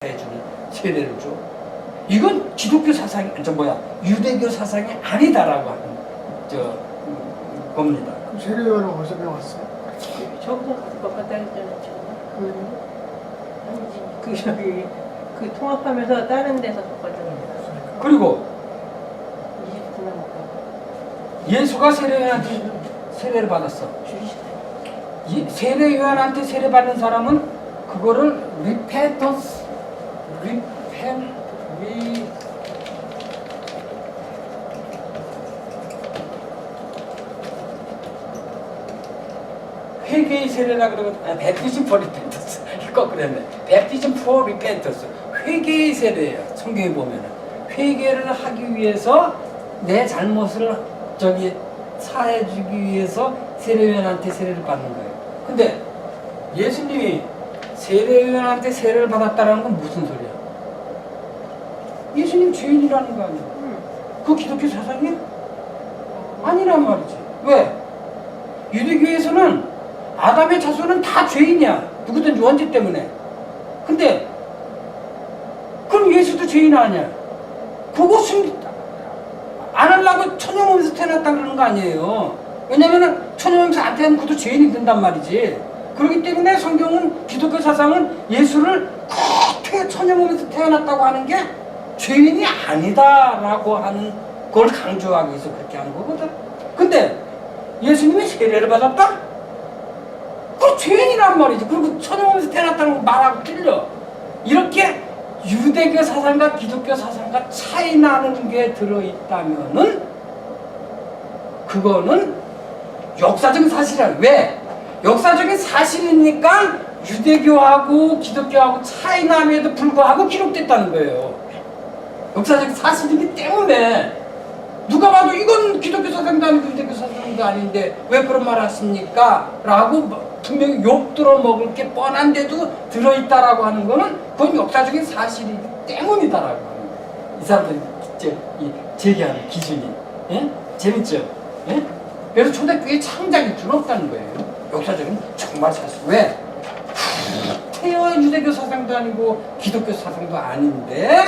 해주는 세례를 줘. 이건 기독교 사상이 유대교 사상이 아니다라고 하는 겁니다. 그럼 세례요한은 어디서 배웠어요? 저보다 것 같다 했잖아요. 아니지. 그 통합하면서 다른 데서 줬거든요. 그리고 29년 먹고. 예수가 세례요한한테 세례를 받았어. 세례요한한테 세례 받는 사람은 그거를 회개의 세례라 그러거든. Baptism for repentance. 거꾸로 했네. Baptism for repentance. 회개의 세례예요. 성경에 보면은 회개를 하기 위해서 내 잘못을 사해주기 위해서 세례요한한테 세례를 받는 거예요. 근데 예수님이 세례요한한테 세례를 받았다는 건 무슨 소리야? 예수님 죄인이라는 거 아니야? 그 기독교 사상이야? 아니란 말이지. 왜? 유대교에서는 아담의 자손은 다 죄인이야. 누구든지 원죄 때문에. 근데 그럼 예수도 죄인 아니야? 그것은 안 하려고 천연몸에서 태어났다 그러는 거 아니에요. 왜냐면은 천연몸에서 안 태어나면 그도 죄인이 된단 말이지. 그렇기 때문에 성경은 기독교 사상은 예수를 천연몸에서 태어났다고 하는 게 죄인이 아니다라고 하는 걸 강조하기 위해서 그렇게 하는 거거든. 근데 예수님이 세례를 받았다? 그 죄인이란 말이지. 그리고 천연몸에서 태어났다는 말하고 틀려. 이렇게 유대교 사상과 기독교 사상과 차이 나는 게 들어있다면은 그거는 역사적인 사실이야. 왜? 역사적인 사실이니까 유대교하고 기독교하고 차이 남에도 불구하고 기록됐다는 거예요. 역사적인 사실이기 때문에 누가 봐도 이건 기독교 사상도 아니고 유대교 사상도 아닌데 왜 그런 말 하십니까? 라고 분명히 욕 들어먹을 게 뻔한데도 들어있다라고 하는 거는 그건 역사적인 사실이기 때문이다라고 하는 거예요. 이 사람들이 제기하는 기준이. 예? 재밌죠? 예? 그래서 초대교회 창작이 들었다는 거예요. 역사적인 정말 사실. 왜? 태어난 유대교 사상도 아니고 기독교 사상도 아닌데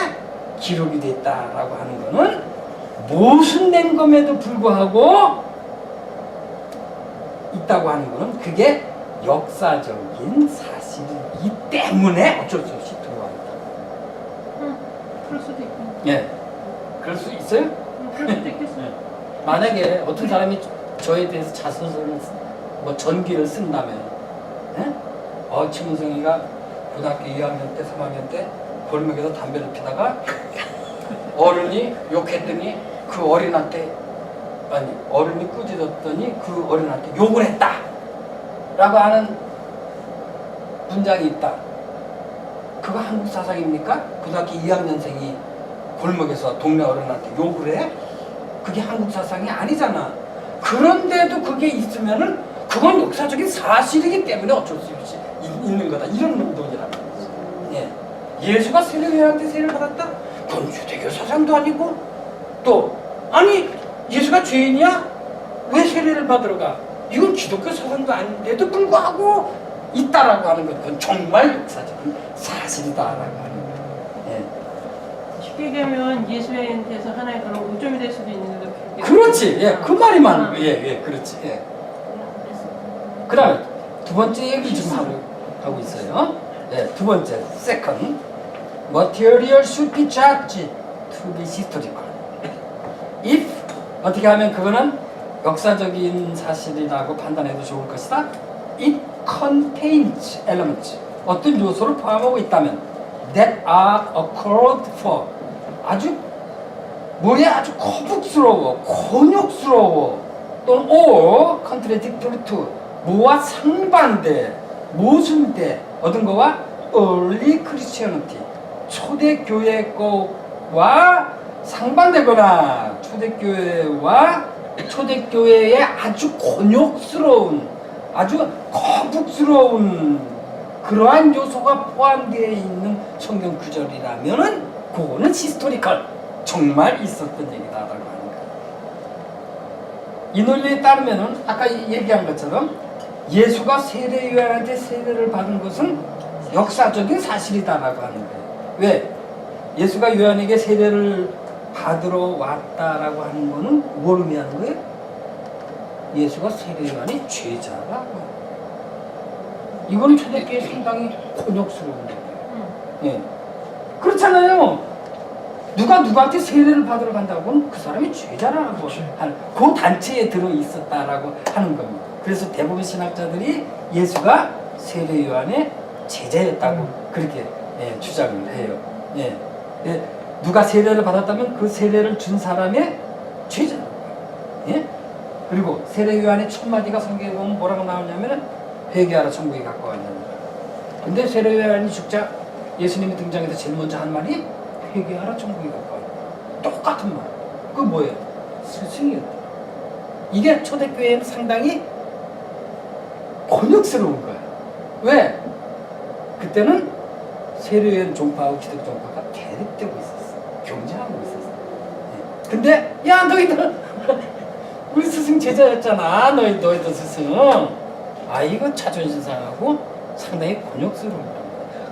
기록이 됐다라고 하는 거는 모순된 것에도 불구하고 있다고 하는 거는 그게 역사적인 사실이기 때문에 어쩔 수 없이 들어와 있다. 그럴 수도 있고. 예. 그럴 수 있어요? 그럴 수도 있겠어요. 만약에 어떤 사람이 저에 대해서 자서전을 전기를 쓴다면, 예? 최문성이가 고등학교 2학년 때, 3학년 때 골목에서 담배를 피다가 어른이 욕했더니 그 어린한테 어른이 꾸짖었더니 그 어린한테 욕을 했다 라고 하는 문장이 있다. 그거 한국 사상입니까? 고등학교 2학년생이 골목에서 동네 어른한테 욕을 해? 그게 한국 사상이 아니잖아. 그런데도 그게 있으면은 그건 역사적인 사실이기 때문에 어쩔 수 없이 있는 거다. 이런 논리라는 거지. 예. 예수가 세례요한한테 세례를 받았다? 그건 유대교 사상도 아니고 또 아니 예수가 죄인이야? 왜 세례를 받으러 가? 이건 기독교 사상도 아닌데도 불구하고 있다라고 하는 것. 그건 정말 역사적인 사실이다라고 하는 거예요. 예. 쉽게 얘기하면 예수한테서 하나의 그런 오점이 될 수도 있는데 그렇지. 예. 그 말이 맞는 거예요. 예. 그렇지. 예. 그 다음에 두 번째 얘기 지금 하고 있어요. 예. 두 번째 second material should be judged to be historical. if 어떻게 하면 그거는 역사적인 사실이라고 판단해도 좋을 것이다. It contains elements. 어떤 요소를 포함하고 있다면 that are accord for. 아주 아주 거북스러워, 곤욕스러워 또는 or contradictory to 뭐와 상반돼, 모순돼 얻은 거와 early Christianity 초대교회 거와 상반되거나 초대교회의 아주 곤욕스러운 아주 거북스러운 그러한 요소가 포함되어 있는 성경 구절이라면은 그거는 히스토리컬 정말 있었던 얘기다라고 하는 거예요. 이 논리에 따르면은 아까 얘기한 것처럼 예수가 세례요한한테 세례를 받은 것은 역사적인 사실이다라고 하는 거예요. 왜? 예수가 요한에게 세례를 받으러 왔다라고 하는 거는 뭘 의미하는 거예요? 예수가 세례 요한이 제자라고. 이거는 초대교회에 상당히 곤욕스러운 얘기예요. 예. 그렇잖아요. 누가 누구한테 세례를 받으러 간다고 하면 그 사람이 죄자라고 하는 그 단체에 들어 있었다라고 하는 겁니다. 그래서 대부분 신학자들이 예수가 세례 요한의 제자였다고 그렇게 주장을 해요. 예. 예. 누가 세례를 받았다면 그 세례를 준 사람의 죄자라고. 예? 그리고 세례 요한의 첫 마디가 성경에 보면 뭐라고 나오냐면은 회개하라 천국에 가까웠느니라. 근데 세례 요한이 죽자 예수님이 등장해서 제일 먼저 한 말이 회개하라 천국에 가까워. 똑같은 말. 그거 뭐예요? 스승이었다. 이게 초대교회에는 상당히 곤욕스러운 거야. 왜? 그때는 세례요한 종파하고 기독 종파가 대립되고 있었어. 경쟁하고 있었어. 예. 근데 야 너희들 우리 스승 제자였잖아. 너희들 스승. 아 이거 자존심 상하고 상당히 곤욕스러운 거야.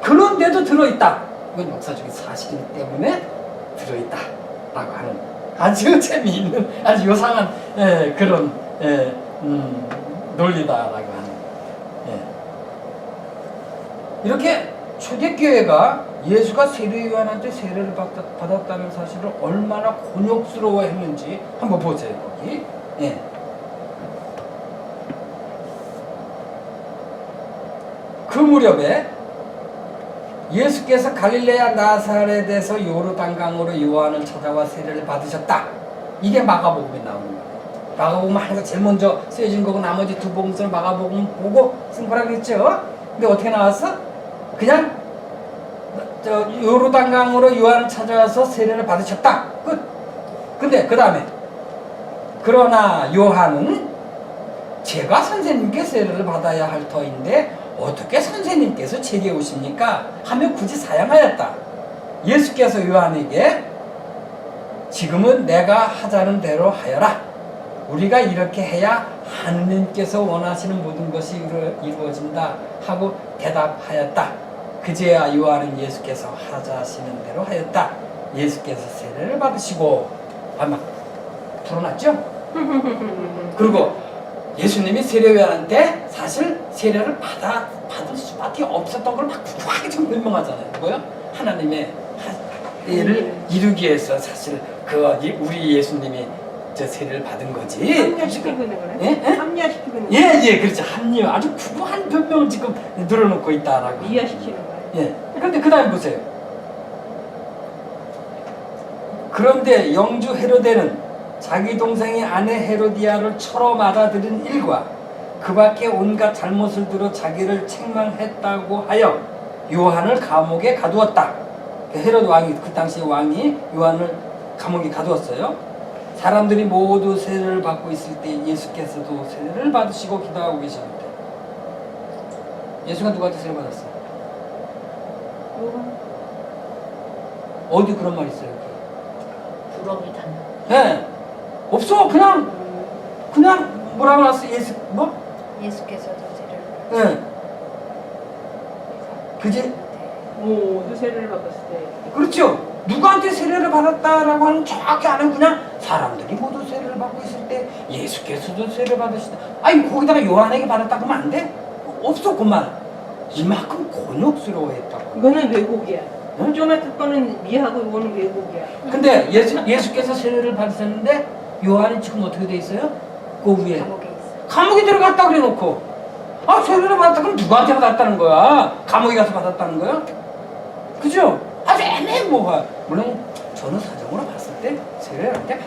그런데도 들어있다. 이건 역사적인 사실이기 때문에 들어있다라고 하는 아주 재미있는 아주 요상한 그런 논리다라고 하는. 이렇게 초대교회가 예수가 세례 요한한테 세례를 받았다는 사실을 얼마나 곤욕스러워했는지 한번 보세요. 거기. 그 무렵에 예수께서 갈릴레아 나사렛에서 요르단강으로 요한을 찾아와 세례를 받으셨다. 이게 마가복음에 나오는 거예요. 마가복음은 항상 제일 먼저 쓰여진 거고 나머지 두 복음서는 마가복음 보고 쓴 거라 그랬죠. 근데 어떻게 나왔어? 그냥 요르단강으로 요한을 찾아와서 세례를 받으셨다. 끝. 근데 그 다음에 그러나 요한은 제가 선생님께 세례를 받아야 할 터인데 어떻게 선생님께서 제게 오십니까? 하며 굳이 사양하였다. 예수께서 요한에게 지금은 내가 하자는 대로 하여라. 우리가 이렇게 해야 하느님께서 원하시는 모든 것이 이루어진다 하고 대답하였다. 그제야 요한은 예수께서 하자시는 대로 하였다. 예수께서 세례를 받으시고 아마 풀어놨죠? 그리고 예수님이 세례 요한한테 사실 세례를 받을 수밖에 없었던 걸 막 구하게 좀 변명하잖아요. 뭐요? 하나님의 일을 이루기 위해서 사실 우리 예수님이 저 세례를 받은 거지. 합리화시키고 있는 거네. 예? 합리화시키고 있는 거네. 예, 그렇죠. 합리화. 아주 구구한 변명을 지금 늘어놓고 있다라고. 이해시키는 거야. 예. 그런데 그 다음에 보세요. 그런데 영주 헤로데는 자기 동생의 아내 헤로디아를 철어 맞아들인 일과 그 밖에 온갖 잘못을 들어 자기를 책망했다고 하여 요한을 감옥에 가두었다. 헤롯 왕이 그 당시 왕이 요한을 감옥에 가두었어요. 사람들이 모두 세례를 받고 있을 때 예수께서도 세례를 받으시고 기도하고 계셨는데 예수가 누구한테 세례 받았어요? 어디 그런 말 있어요? 부러기 단. 네. 없어. 그냥 뭐라고 나왔어? 예수께서도 세례를 네. 그지? 모두 세례를 받았을 때. 그렇죠. 누구한테 세례를 받았다라고 하는 정확히 안 하고 그냥 사람들이 모두 세례를 받고 있을 때 예수께서도 세례를 받으시다. 아니 거기다가 요한에게 받았다고 하면 안 돼? 없어 그만. 이만큼 곤욕스러워했다고. 이거는 왜곡이야. 응? 조나트 거는 미하고 이거는 왜곡이야. 근데 예수께서 세례를 받으셨는데 요한이 지금 어떻게 돼 있어요? 그 위에 감옥에 있어. 감옥에 들어갔다 그래 놓고 세례를 받았다 그럼 누구한테 받았다는 거야? 감옥에 가서 받았다는 거야? 그죠? 아주 애매모호해. 물론 저는 사정으로 봤을 때 세례한테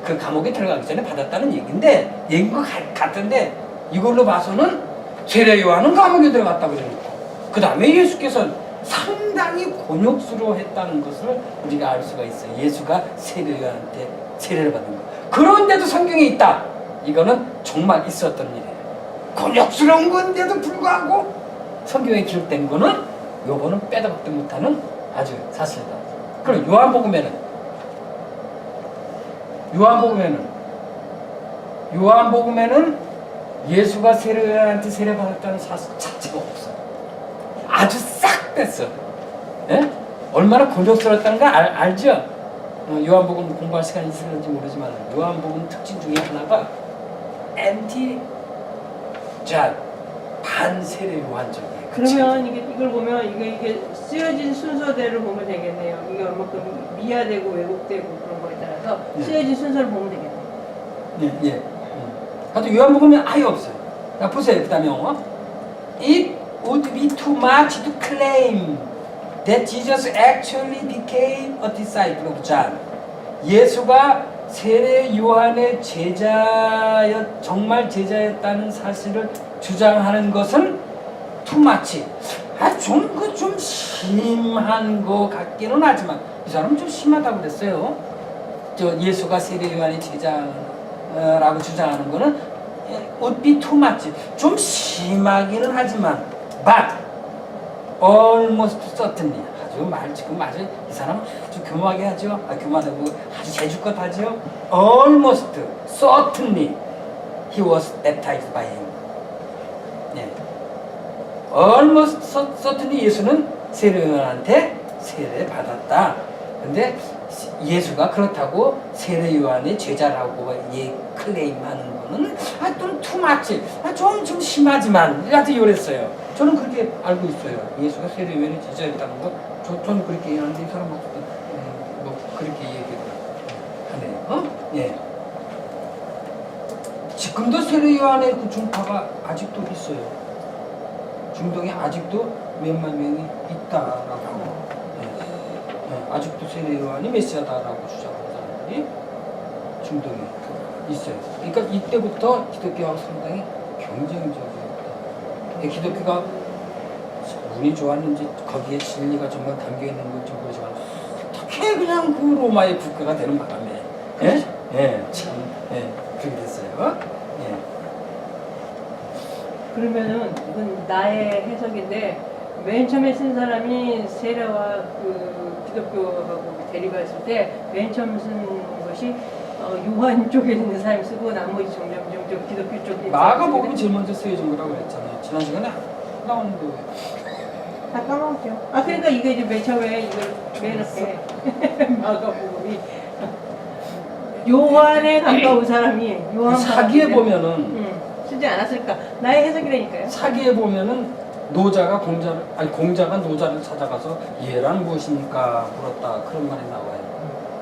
그 감옥에 들어가기 전에 받았다는 얘기인데 얘기인 것 같은데 이걸로 봐서는 세례 요한은 감옥에 들어갔다 그래 놓고 그 다음에 예수께서 상당히 곤욕스러워했다는 것을 우리가 알 수가 있어요. 예수가 세례 요한한테 세례를 받은 거. 그런데도 성경에 있다. 이거는 정말 있었던 일이에요. 곤욕스러운 건데도 불구하고 성경에 기록된 거는 요거는 빼다 박도 못하는 아주 사실이다. 그럼 요한복음에는 예수가 세례 요한한테 세례 받았다는 사실 자체가 없어요. 아주 싹 뺐어. 예? 얼마나 곤욕스러웠다는 거 알죠? 요한복음 공부할 시간이 있을지 모르지만 요한복음 특징 중에 하나가 엔티-잔 반세례 요한적이에요. 그러면 이걸 보면 이게 쓰여진 순서대로 보면 되겠네요. 이게 얼마큼 미화되고 왜곡되고 그런 거에 따라서 네. 쓰여진 순서를 보면 되겠네요. 예, 예. 하여튼 요한복음에 아예 없어요. 자, 보세요. 그 다음에 It would be too much to claim that Jesus actually became a disciple of John. 예수가 세례 요한의 정말 제자였다는 사실을 주장하는 것은 too much. 좀 심한 거 같기는 하지만 이 사람은 좀 심하다고 그랬어요. 예수가 세례 요한의 제자라고 주장하는 거는 would be too much. 좀 심하기는 하지만 but almost certainly. 지금 아주 이 사람 아주 교묘하게 하죠. 교묘하고 아주 재주껏 하죠. Almost certainly he was baptized by him. 네. Almost certainly 예수는 세례요한한테 세례 받았다. 근데 예수가 그렇다고 세례요한의 제자라고 클레임하는 거는 좀 투마치, 좀 심하지만 아주 이랬어요. 저는 그렇게 알고 있어요. 예수가 세례요한의 제자였다는 거. 저는 그렇게 얘기하는데 이 사람은 뭐 그렇게 얘기를 하네요. 예. 지금도 세례요한의 그 종파가 아직도 있어요. 중동에 아직도 몇만 명이 있다라고 하고, 아직도 세례요한이 메시아다라고 주장하는 사람들이 중동에 있어요. 그러니까 이때부터 기독교가 상당히 경쟁적이었다. 기독교가 운이 좋았는지 거기에 진리가 정말 담겨 있는 건지 모르지만 어떻게 그냥 그 로마의 국가가 되는 바람에 그렇게 됐어요. 그러면은 이건 나의 해석인데 맨 처음에 쓴 사람이 세례와 그 기독교하고 대립했을 때 맨 처음 쓴 것이 요한 쪽에 있는 사람이 쓰고 나머지 점점 기독교 쪽에 마가복음이 제일 먼저 쓰여진 거라고 했잖아요. 지난 시간에 나왔는데 다 까먹었죠. 그러니까 이게 이제 맨 처음에 이걸 맨 앞에 마가복음이 요한에 가까운 사람이 요한 사기에 보면은 쓰지 않았을까? 나의 해석이라니까요. 사기에 보면은 공자가 노자를 찾아가서 얘란 무엇입니까 물었다 그런 말이 나와요.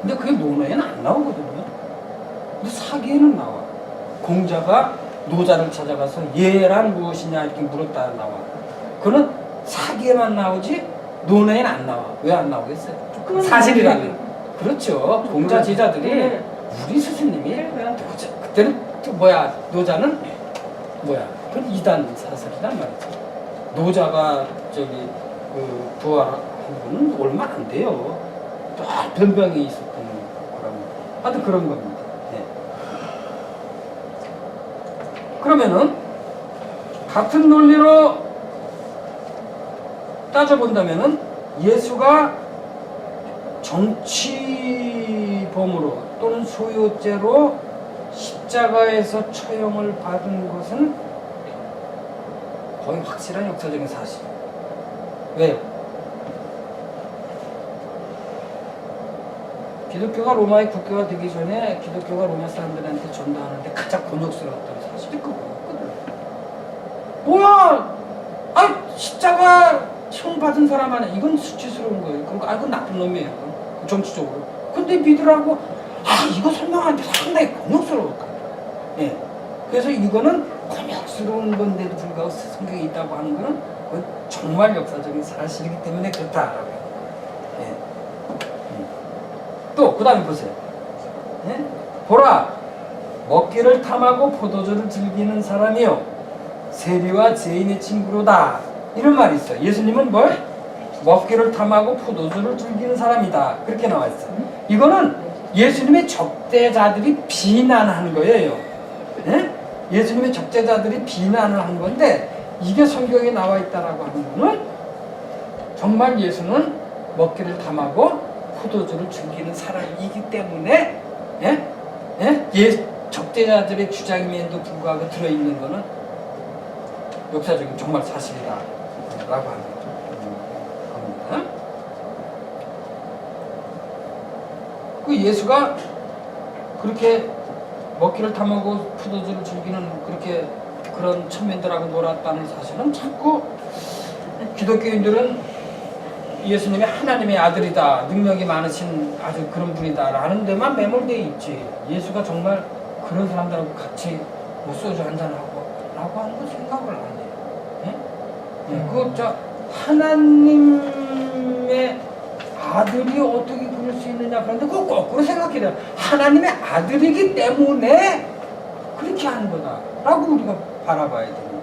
근데 그게 논어에는 안 나오거든요. 근데 사기에는 나와. 공자가 노자를 찾아가서 얘란 무엇이냐 이렇게 물었다 나와. 그거는 사기에만 나오지 논어에는 안 나와. 왜 안 나오겠어요? 사실이라면. 그렇죠. 공자 제자들이 우리 스승님이 그때는 노자는 그건 이단 사설이란 말이죠. 노자가 부활한 거는 얼마 안 돼요. 또 변병이 있었던 거라면 하여튼 그런 겁니다. 그러면은 같은 논리로 따져본다면은 예수가 정치범으로 또는 소유죄로 십자가에서 처형을 받은 것은 거의 확실한 역사적인 사실. 왜요? 기독교가 로마의 국교가 되기 전에 기독교가 로마 사람들한테 전도하는데 가장 곤욕스러웠던 사실이 그거였거든. 뭐야? 십자가 형 받은 사람 안에 이건 수치스러운 거예요. 그건 나쁜 놈이에요. 정치적으로. 근데 믿으라고 이거 설명하는데 상당히 곤욕스러웠다. 그래서 이거는 곤욕스러운 건데도 불구하고 성경에 있다고 하는 거는 그건 정말 역사적인 사실이기 때문에 그렇다라고. 또 그 다음에 보세요. 보라, 먹기를 탐하고 포도주를 즐기는 사람이요 세리와 죄인의 친구로다. 이런 말이 있어요. 예수님은 먹기를 탐하고 포도주를 즐기는 사람이다. 그렇게 나와 있어요. 이거는 예수님의 적대자들이 비난하는 거예요. 예수님의 적대자들이 비난을 한 건데 이게 성경에 나와 있다라고 하는 거는 정말 예수는 먹기를 탐하고 포도주를 즐기는 사람이기 때문에 적대자들의 주장임에도 불구하고 들어있는 거는 역사적인 정말 사실이다 라고 하는 겁니다. 그 예수가 그렇게 먹기를 탐하고 포도주를 즐기는 그렇게 그런 천민들하고 놀았다는 사실은 자꾸 기독교인들은 예수님이 하나님의 아들이다, 능력이 많으신 아주 그런 분이다 라는 데만 매몰되어 있지. 예수가 정말 그런 사람들하고 같이 뭐 소주 한잔하고 라고 하는 거 생각을 안 해요. 예? 저 하나님의 아들이 어떻게 그럴 수 있느냐. 그런데 그거 거꾸로 생각해요. 하나님의 아들이기 때문에 그렇게 하는 거다 라고 우리가 바라봐야 되는 거야.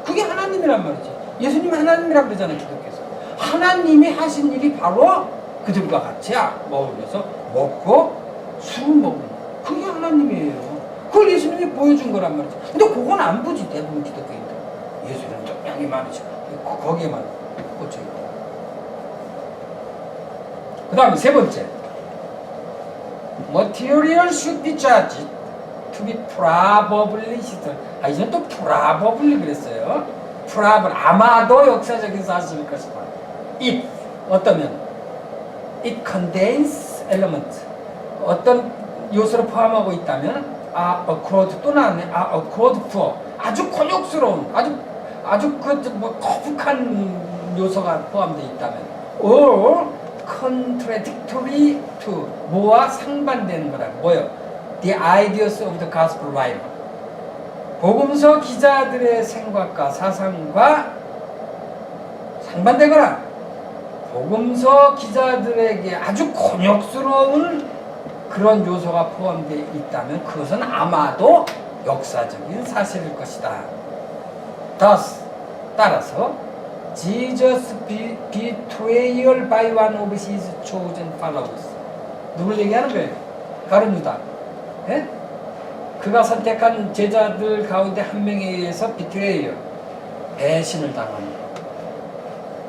그게 하나님이란 말이지. 예수님이 하나님이라고 그러잖아요, 기독교에서. 하나님이 하신 일이 바로 그들과 같이 어울려서 먹고 술 먹는 거. 그게 하나님이에요. 그걸 예수님이 보여준 거란 말이지. 근데 그건 안 보지, 대부분 기독교인들. 예수님은 좀 양이 많으시고 거기에만 꽂혀 있고. 그 다음에 세 번째, Material should be judged to be probably historical. 이제는 또 probably 그랬어요. probably, 아마도 역사적인 사실일 것이다. if, 어떠면 it contains element, 어떤 요소를 포함하고 있다면 occurred 또 나왔네. occurred to, 아주 곤욕스러운, 아주 뭐 거북한 요소가 포함되어 있다면, or contradictory to, 뭐와 상반되는 거라. 뭐요? The ideas of the gospel writer. 복음서 기자들의 생각과 사상과 상반되거나 복음서 기자들에게 아주 곤욕스러운 그런 요소가 포함되어 있다면 그것은 아마도 역사적인 사실일 것이다. Thus, 따라서 Jesus betrayal by one of his chosen followers. 누굴 얘기하는 거예요? 가룟 유다. 예? 그가 선택한 제자들 가운데 한 명에 의해서 betrayal, 배신을 당하는 것.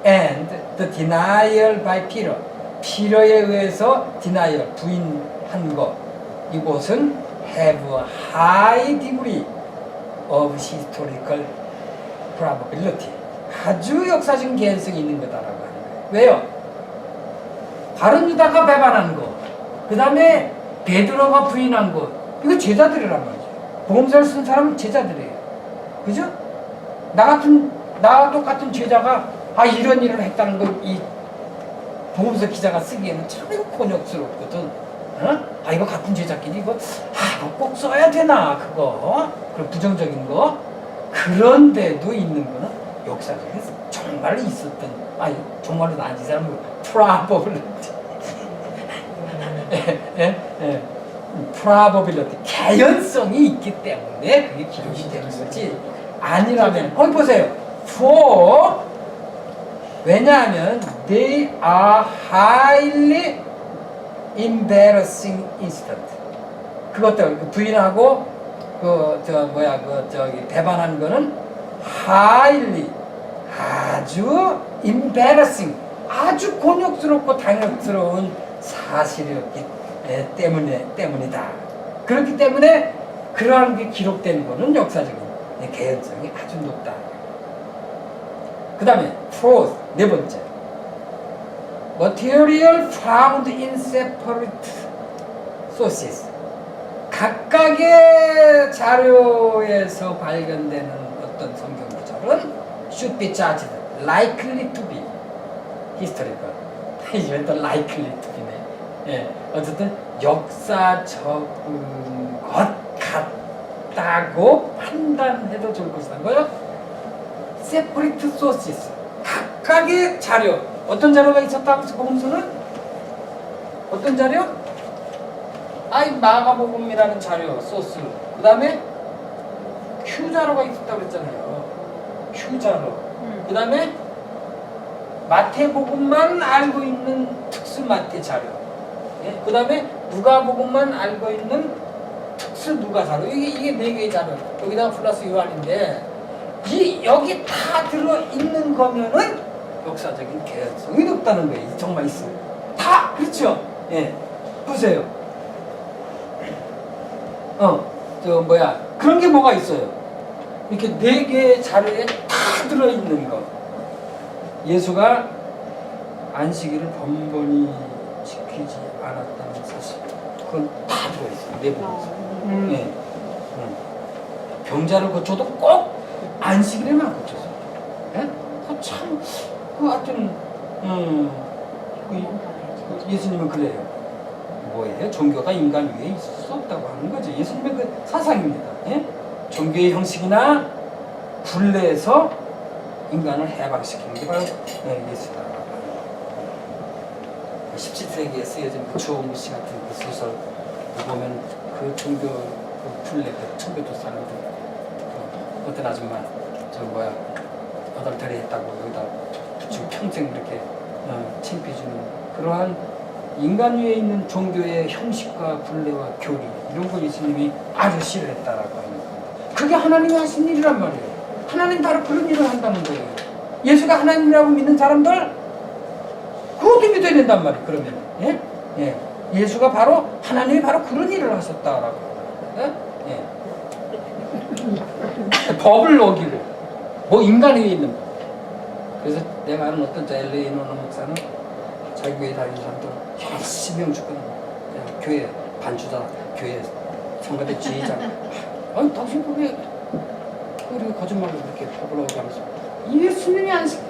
And the denial by Peter, 피러에 의해서 denial, 부인한 것. 이곳은 have a high degree of historical probability. 아주 역사적인 개연성이 있는 거다라고 하는 거예요. 왜요? 가룟 유다가 배반한 거, 그 다음에 베드로가 부인한 거, 이거 제자들이란 말이죠. 복음서를 쓴 사람은 제자들이에요. 그죠? 나와 똑같은 제자가 이런 일을 했다는 걸 이 복음서 기자가 쓰기에는 참 이거 곤욕스럽거든. 어? 이거 같은 제자끼리 이거 꼭 써야 되나 그거? 그런 부정적인 거. 그런데도 있는 거는 역사적인 정말 있었던, 정말로 아닌 사람은 probability. probability, 개연성이 있기 때문에 그게 기록이 되는 거지. 아니라면 거기 보세요. for, 왜냐하면 they are highly embarrassing incident. 그것들 부인하고 배반한 거는 highly, 아주 embarrassing, 아주 곤욕스럽고 당혹스러운 사실이었기 때문이다. 그렇기 때문에 그러한 게 기록된 거는 역사적인 개연성이 아주 높다. 그 다음에 fourth, 네 번째, material found in separate sources. 각각의 자료에서 발견되는 어떤 성경 구절은 should be judged likely to be historical. 이제 또 likely to be네. 예, 어쨌든 역사적인 것 같다고 판단해도 좋을 것이라는 거예요. separate sources, 각각의 자료. 어떤 자료가 있었다고 해서 복음서는? 어떤 자료? 마가복음이라는 자료, 소스. 그 다음에 Q자료가 있었다고 그랬잖아요. Q자료. 그 다음에 마태복음만 알고 있는 특수 마태 자료. 예? 그 다음에 누가복음만 알고 있는 특수 누가 자료. 이게 네 개의 자료. 여기다가 플러스 요한인데, 여기 다 들어있는 거면은 역사적인 개연성이 높다는 거예요. 정말 있어요. 다, 그렇죠? 예. 보세요. 그런 게 뭐가 있어요? 이렇게 네 개의 자료에 다 들어있는 거. 예수가 안식일을 번번이 지키지 않았다는 사실. 그건 다 들어있어요. 내부에서. 예. 병자를 고쳐도 꼭 안식일에만 고쳐서. 예? 참, 하여튼, 예수님은 그래요. 뭐예요? 종교가 인간 위에 있을 수 없다고 하는 거죠. 예수님의 그 사상입니다. 예? 종교의 형식이나 굴레에서 인간을 해방시키는 게 바로 예수다. 17세기에 쓰여진 그 주홍무 씨 같은 그 소설 보면 그 종교 그 굴레, 그 청교도 사람들 어떤 아줌마 여덟 했다고 여기다 지금 평생 이렇게 창피해 주는 그러한 인간 위에 있는 종교의 형식과 굴레와 교리 이런 거 예수님이 아주 싫어했다라고 하는 겁니다. 그게 하나님이 하신 일이란 말이에요. 하나님 바로 그런 일을 한다는 거예요. 예수가 하나님이라고 믿는 사람들 그것도 믿어야 된단 말이에요. 그러면 예수가 바로 하나님이 바로 그런 일을 하셨다라고 법을 어기고 뭐 인간 위에 있는 법. 그래서 내가 아는 어떤 LA 노는 목사는 자기 교회 다니는 사람들 열심히 영주권 교회 반주자 교회 성가대 지휘장 아니 당신 그게 우리 거짓말로 이렇게 법을 어기하면서 예수님이 안 시켜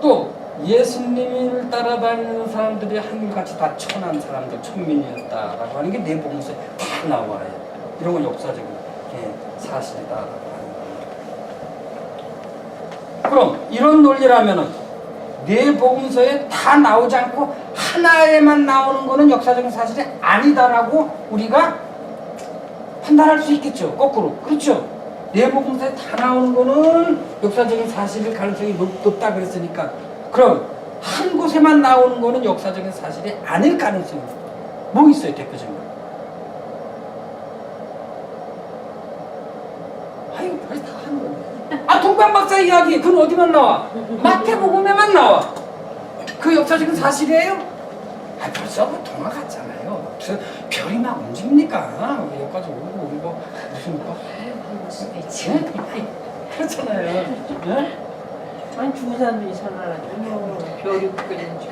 또 예수님을 따라다니는 사람들이 한결같이 다 천한 사람들, 천민이었다라고 하는 게 내복음서에 다 나와요. 이런 건 역사적인 사실이다라고 하는 겁니다. 그럼 이런 논리라면은 내복음서에 다 나오지 않고 하나에만 나오는 거는 역사적인 사실이 아니다라고 우리가 판단할 수 있겠죠. 거꾸로. 그렇죠. 내복음서에 다 나오는 거는 역사적인 사실일 가능성이 높다 그랬으니까 그럼 한 곳에만 나오는 거는 역사적인 사실이 아닐 가능성이 뭐 있어요 대표적으로? 아이고 벌써 다 하는 건데 동방박사 이야기 그건 어디만 나와? 마태복음에만 나와. 그 역사적인 사실이에요? 벌써 뭐 동화 같잖아요. 무슨 별이 막 움직입니까? 여기까지 오고 우리 뭐 무슨 그렇잖아요. 네? 아니 죽은 사람도 이상하죠. 별이 묶여있는 줄.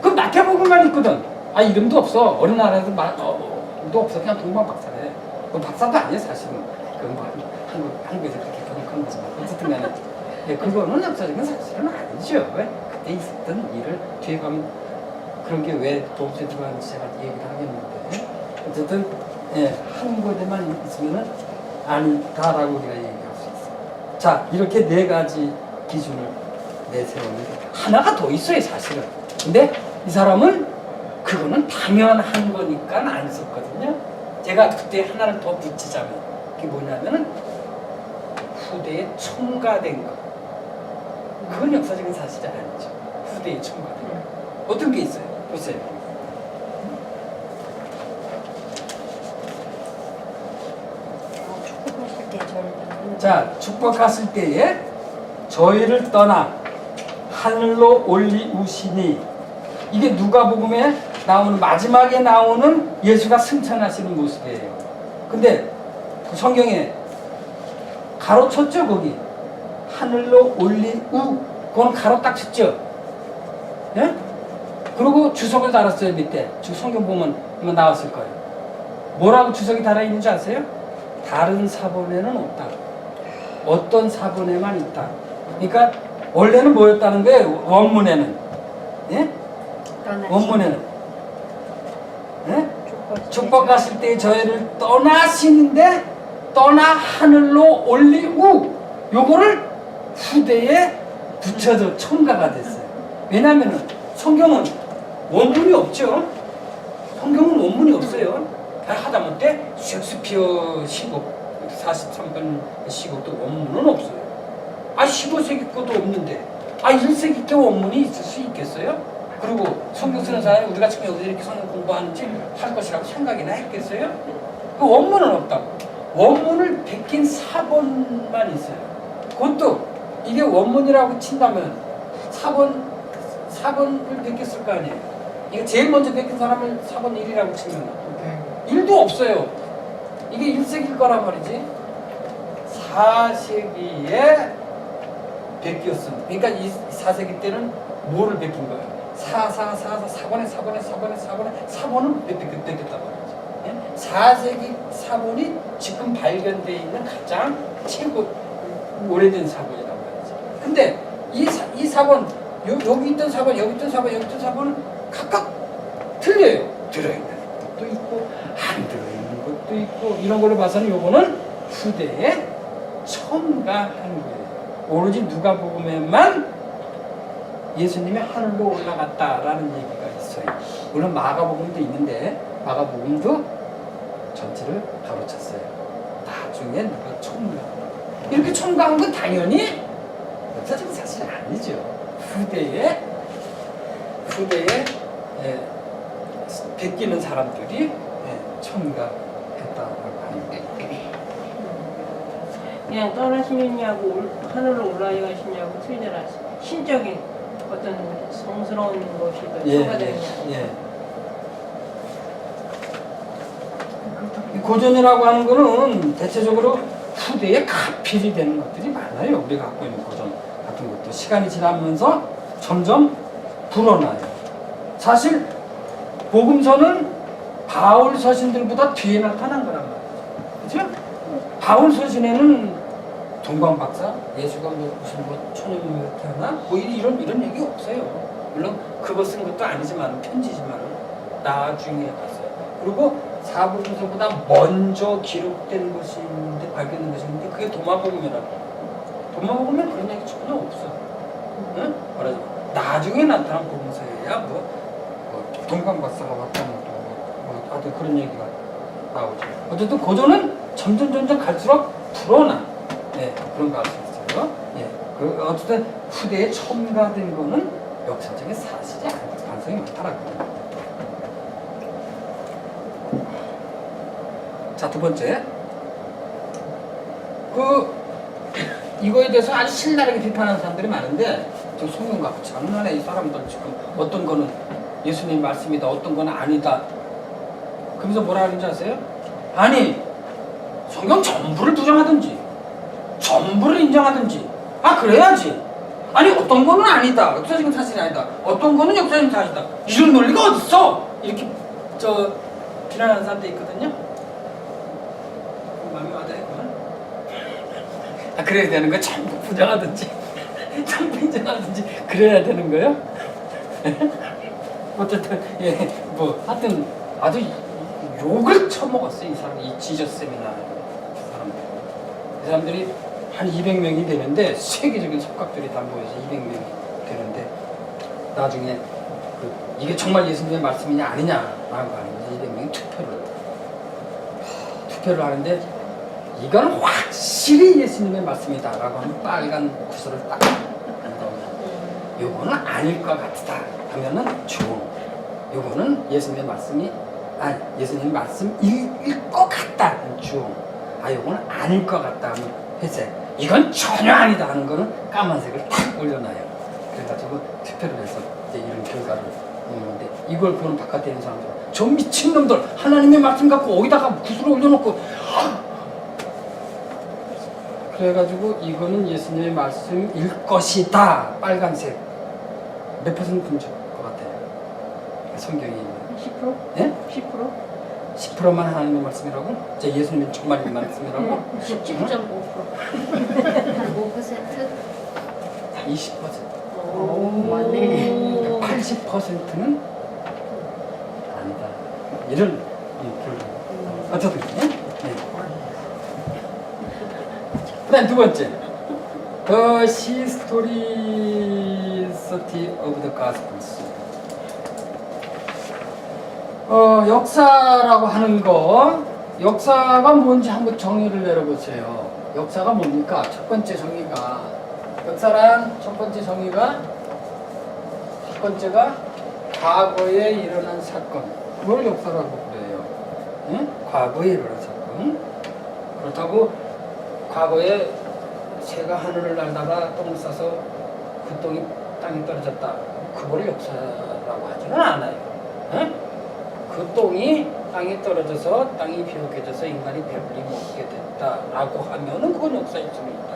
그 마태복음만 있거든. 이름도 없어. 어느 나라에도 이름도 없어. 그냥 동방박사래. 그 박사도 아니에요 사실은. 그건 뭐 한국에서 그렇게 번역한 거지만 어쨌든 간에 그거는 역사적인 사실은 아니죠. 왜? 그때 있었던 일을 뒤에 가면 그런 게 왜 도움에 들어가는지 제가 얘기를 하겠는데 어쨌든 한 곳에만 있으면은 아니다라고 우리가 얘기할 수 있어요. 자, 이렇게 네 가지 기준을 내세웠는데 하나가 더 있어요, 사실은. 근데 이 사람은 그거는 당연한 거니까 안 썼거든요. 제가 그때 하나를 더 붙이자면 그게 뭐냐면은 후대에 첨가된 거. 그건 역사적인 사실이 아니죠. 후대에 첨가된 거. 어떤 게 있어요? 보세요. 자, 축복하실 때에 저희를 떠나 하늘로 올리우시니 이게 누가복음에 나오는 마지막에 나오는 예수가 승천하시는 모습이에요. 근데 그 성경에 가로쳤죠 거기 하늘로 올리우 그건 가로 딱 쳤죠. 예? 그리고 주석을 달았어요 밑에. 성경 보면 나왔을 거예요. 뭐라고 주석이 달아 있는지 아세요? 다른 사본에는 없다. 어떤 사본에만 있다. 그러니까 원래는 뭐였다는 거예요? 원문에는. 예? 원문에는. 예? 축복하실 때 저희를 떠나시는데 떠나 하늘로 올리우 요거를 후대에 붙여서 첨가가 됐어요. 왜냐하면 성경은 원문이 없죠. 성경은 원문이 없어요. 하다못해 셰익스피어 시곡 43번 시곡도 원문은 없어요. 15세기 것도 없는데 1세기 때 원문이 있을 수 있겠어요? 그리고 성경 쓰는 사람이 우리가 지금 여기서 이렇게 성경 공부하는지 할 것이라고 생각이나 했겠어요? 그 원문은 없다고. 원문을 베낀 사본만 있어요. 그것도 이게 원문이라고 친다면 사본을 베꼈을 거 아니에요. 이게 제일 먼저 베낀 사람을 사본 1이라고 치면 1도 없어요. 이게 1세기일 거란 말이지. 4세기에 베꼈습니다. 그러니까 이 4세기 때는 뭐를 베낀 거예요? 4번은 베꼈다고 하죠. 4세기 사본이 지금 발견되어 있는 가장 최고 오래된 사본이라고 하죠. 근데 이 사본, 여기 있던 사본, 여기 있던 사본, 여기 있던 사본은 각각 틀려요. 들어있는 것도 있고 안 들어있는 것도 있고 이런 걸로 봐서는 요거는 후대에 첨가한 거예요. 오로지 누가복음에만 예수님이 하늘로 올라갔다라는 얘기가 있어요. 물론 마가복음도 있는데 마가복음도 전체를 가로쳤어요. 나중에 누가 첨가. 이렇게 첨가한 건 당연히 역사적인 사실이 아니죠. 후대에 베끼는 사람들이 첨가했다라고 하는 거예요. 그냥 떠나시느냐고 하늘로 올라가시냐고 틀리잖아. 신적인 어떤 성스러운 것이 더 첨가되느냐. 고전이라고 하는 거는 대체적으로 후대에 가필이 되는 것들이 많아요. 우리가 갖고 있는 고전 같은 것도 시간이 지나면서 점점 불어나요. 사실 복음서는 바울 서신들보다 뒤에 나타난 거란 말이죠. 그죠? 바울 서신에는 동방박사, 예수가 무슨 천연무에 태어나 이런 얘기 없어요. 물론 그거 쓴 것도 아니지만 편지지만 나중에 갔어요. 그리고 사복음서보다 먼저 기록된 것인데 발견된 것인데 그게 도마복음이라고. 도마복음엔 그런 얘기 전혀 없어. 응? 말하자면 나중에 나타난 복음서에야 동방박사가 왔다는 하여튼 그런 얘기가 나오죠. 어쨌든 고전은 점점 갈수록 불어나. 그런 거 알 수 있어요. 어쨌든 후대에 첨가된 거는 역사적인 사실이 아닐 가능성이 많다라고. 자, 두 번째. 이거에 대해서 아주 신랄하게 비판하는 사람들이 많은데, 저 성경 갖고 장난해, 이 사람들 지금. 어떤 거는 예수님 말씀이다, 어떤 거는 아니다. 그러면서 뭐라 하는지 아세요? 아니, 성경 전부를 부정하든지, 전부를 인정하든지, 그래야지. 아니, 어떤 거는 아니다. 역사적인 사실이 아니다. 어떤 거는 역사적인 사실이다. 이런 논리가 어딨어? 이렇게, 비난하는 사람들이 있거든요. 마음이 와닿아요, 그건? 그래야 되는 거야? 전부 부정하든지, 전부 인정하든지, 그래야 되는 거예요? 어쨌든, 하여튼, 아주 욕을 처먹었어요, 이 사람, 이 지저스 세미나 사람들. 이 사람들이 한 200명이 되는데, 세계적인 석각들이 다 모여서 200명이 되는데, 나중에 이게 정말 예수님의 말씀이냐 아니냐라고 하는 200명이 투표를 하는데, 이건 확실히 예수님의 말씀이다라고 하는 빨간 구슬을 딱 요거는 아닐 것 같다 하면은 중, 요거는 예수님의 말씀이 예수님의 말씀일 것 같다 중, 요거는 아닐 것 같다 하면 회색, 이건 전혀 아니다 하는 거는 까만색을 탁 올려놔요. 그래가지고 투표를 해서 이제 이런 결과를 보는데, 이걸 보는 바깥에 있는 사람들, 저 미친놈들 하나님의 말씀 갖고 어디다가 구슬을 올려놓고, 그래가지고 이거는 예수님의 말씀일 것이다. 빨간색 몇 %인 것 같아요? 성경이 10%? 예? 10%? 10%만 하나님의 말씀이라고? 예수님의 정말 말씀이라고? 17.5%. 5%? 20%. 오, 맞네. 80%는 아니다. 이런 결론. 어쨌든 그다음 두 번째, The Historicity of the Gospels. 역사라고 하는 거, 역사가 뭔지 한번 정의를 내려보세요. 역사가 뭡니까? 첫 번째가 과거에 일어난 사건, 그걸 역사라고 그래요. 응? 과거에 일어난 사건. 그렇다고 과거에 새가 하늘을 날다가 똥을 싸서 그 똥이 땅에 떨어졌다, 그거를 역사라고 하지는 않아요. 응? 그 똥이 땅에 떨어져서 땅이 비옥해져서 인간이 배불리 먹게 됐다라고 하면은 그건 역사일 수는 있다.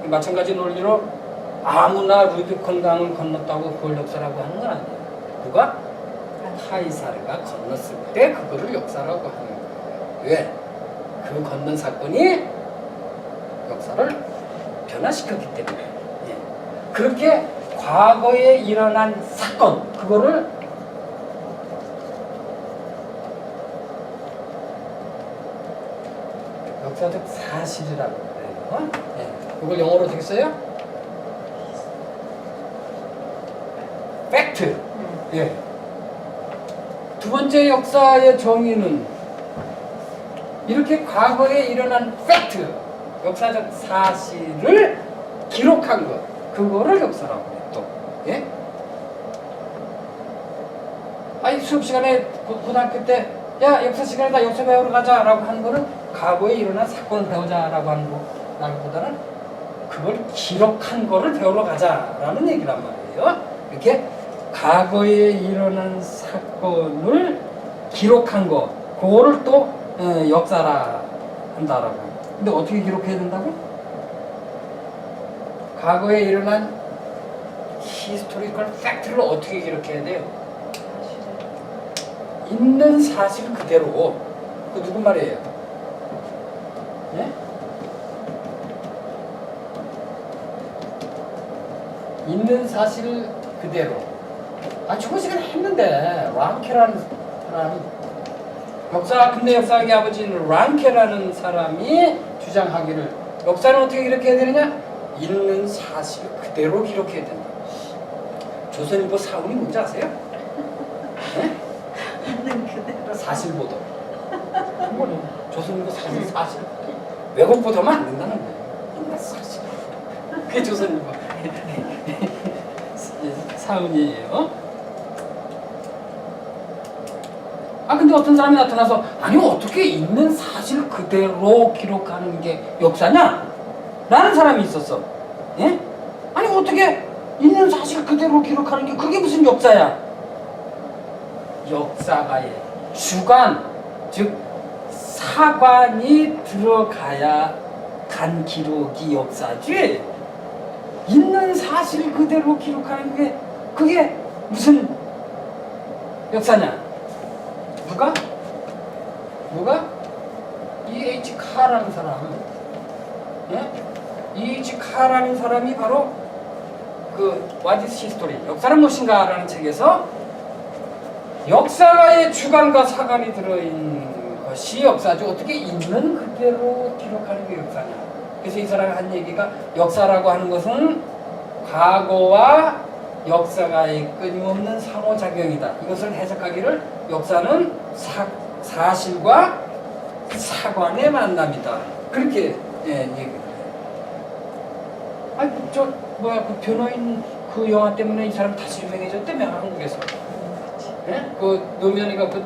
마찬가지 논리로 아무나 루비콘 강을 건넜다고 그걸 역사라고 하는 건 아니에요. 누가? 카이사르가 건넜을 때 그거를 역사라고 하는 거예요. 왜? 그 건넌 사건이 역사를 변화시켰기 때문에. 예. 그렇게 과거에 일어난 사건, 그거를 역사적 사실이라고 그래요. 예. 그걸 영어로 어떻게 써요? 팩트. 예. 두 번째 역사의 정의는 이렇게 과거에 일어난 팩트, 역사적 사실을 기록한 것, 그거를 역사라고 해요. 또, 예? 아니 수업 시간에 고등학교 때, 야 역사 시간에다 역사 배우러 가자라고 하는 거는 과거에 일어난 사건을 배우자라고 하는 거보다는 그걸 기록한 거를 배우러 가자라는 얘기란 말이에요. 이렇게 과거에 일어난 사건을 기록한 거, 그거를 또 역사라 한다라고. 근데 어떻게 기록해야 된다고? 과거에 일어난 히스토리컬 팩트를 어떻게 기록해야 돼요? 있는 사실 그대로. 그 누구 말이에요? 예? 있는 사실 그대로. 저번 시간에 했는데 랑케라는 사람이 근대 역사학의 아버지인 랑케라는 사람이 주장하기를 역사는 어떻게 기록해야 되느냐? 있는 사실 그대로 기록해야 된다. 조선일보 사원이 뭔지 아세요? 네? 사실보도. 조선일보 사실. 외국 보도만 안 된다는 거예요. 있는 사실. 그게 조선일보 사원이에요. 근데 어떤 사람이 나타나서 아니 어떻게 있는 사실 그대로 기록하는 게 역사냐? 라는 사람이 있었어. 예? 아니 어떻게 있는 사실 그대로 기록하는 게 그게 무슨 역사야? 역사가의 주관, 즉 사관이 들어가야 간 기록이 역사지. 있는 사실 그대로 기록하는 게 그게 무슨 역사냐? 누가? E.H. 카라는 사람. 예? E.H. 카라는 사람이 바로 그 What is History? 역사는 무엇인가라는 책에서 역사가의 주관과 사관이 들어있는 것이 역사죠. 어떻게 있는 그대로 기록하는 게 역사냐? 그래서 이 사람이 한 얘기가 역사라고 하는 것은 과거와 역사가의 끊임없는 상호작용이다. 이것을 해석하기를 역사는 사실과 사관의 만남이다. 그렇게 얘기를 해요. 그 변호인 그 영화 때문에 이 사람 다시 유명해졌다며 한국에서. 예? 그 노무현이가 그